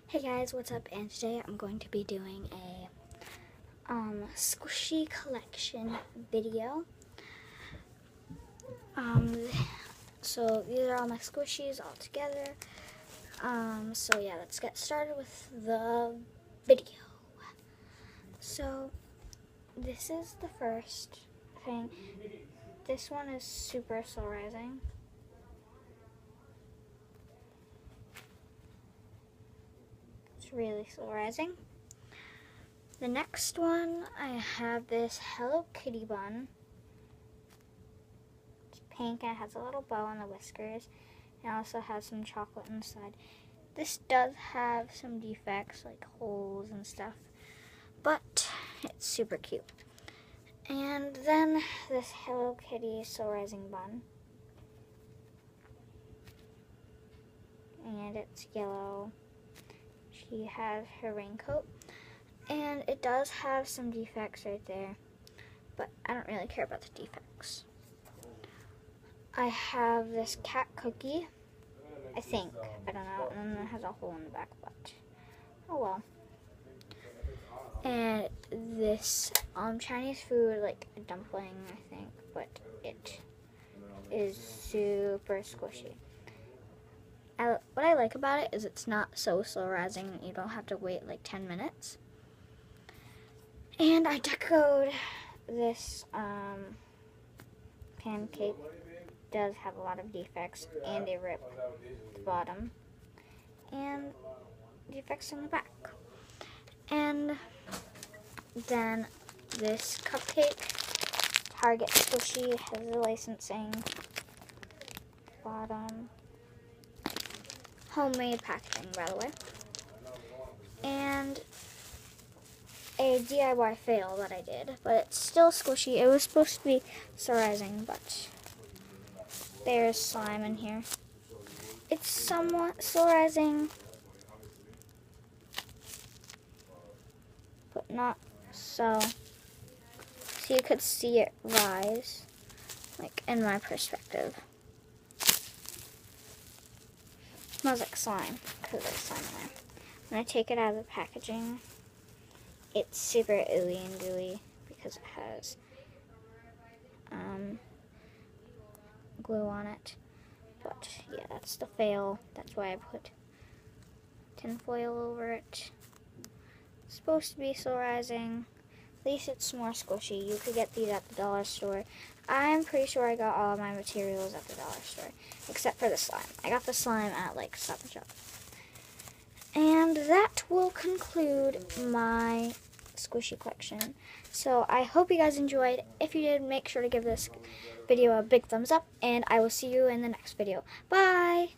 Hey guys, what's up? And today I'm going to be doing a squishy collection video. So these are all my squishies all together. So yeah, let's get started with the video. So this is the first thing. This one is super soul rising. It's really soul rising. The next one, I have this Hello Kitty bun. It's pink and it has a little bow on the whiskers. And also has some chocolate inside. This does have some defects, like holes and stuff, but it's super cute. And then this Hello Kitty Soul Rising bun. And it's yellow. She has her raincoat. And it does have some defects right there, but I don't really care about the defects. I have this cat cookie, I think. I don't know. And then it has a hole in the back, but oh well. And this Chinese food, like a dumpling, I think, but it is super squishy. What I like about it is it's not so slow rising. You don't have to wait like 10 minutes. And I decoed this pancake. It does have a lot of defects and a rip at the bottom and defects in the back. And then this cupcake, Target squishy, has the licensing, bottom, homemade packaging by the way, and a DIY fail that I did, but it's still squishy. It was supposed to be soul rising, but there's slime in here. It's somewhat soul rising, but not so. So you could see it rise, like in my perspective. Smells like slime, because there's slime in there. When I take it out of the packaging, it's super ooey and gooey because it has glue on it. But yeah, that's the fail. That's why I put tinfoil over it. It's supposed to be soul rising. At least it's more squishy. You could get these at the dollar store. I'm pretty sure I got all of my materials at the dollar store, except for the slime. I got the slime at like Stop and Shop. And that will conclude my squishy collection. So I hope you guys enjoyed. If you did, make sure to give this video a big thumbs up, and I will see you in the next video. Bye!